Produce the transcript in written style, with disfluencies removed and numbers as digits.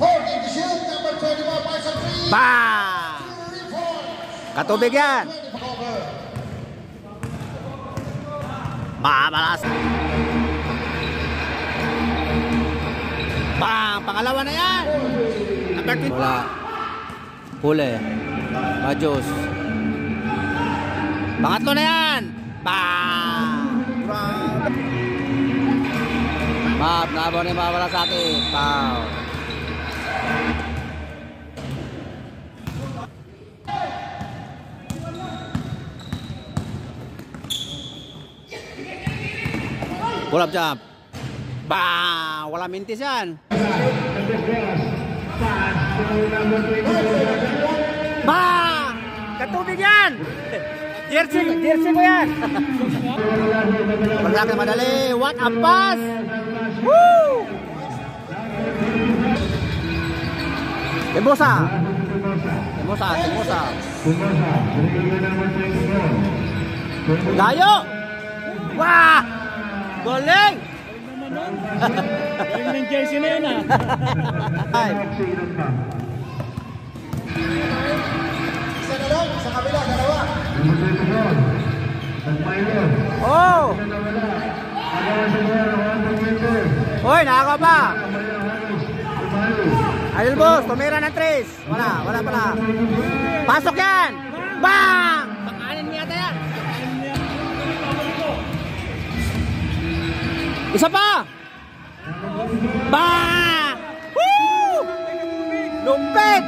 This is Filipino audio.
Holding the shield, number 21, Marshall Green. Bang! Katubig yan. Mabalas. Bang! Pangalawa na yan. Wala. Huli. Majos. Pangatlo na yan. Bang! Map, nabo ni mawala sa akin. Pow. Pull up jump. Bang! Wala mintis yan. Bang! Katubig yan! Jersey ko yan! Malaki madali. What a pass! Woo! Temosa. Layo! Wah! Galing! Galing ng jersey na yun ah. Isa na lang, sa kabila, dalawa. Oh! Hoy, nakaka pa! Idol boss, tumira ng 3. Wala pala. Pasok yan! Bang! Pakanin mo yata yan. Isa pa! Bang! Woo! Lumpit!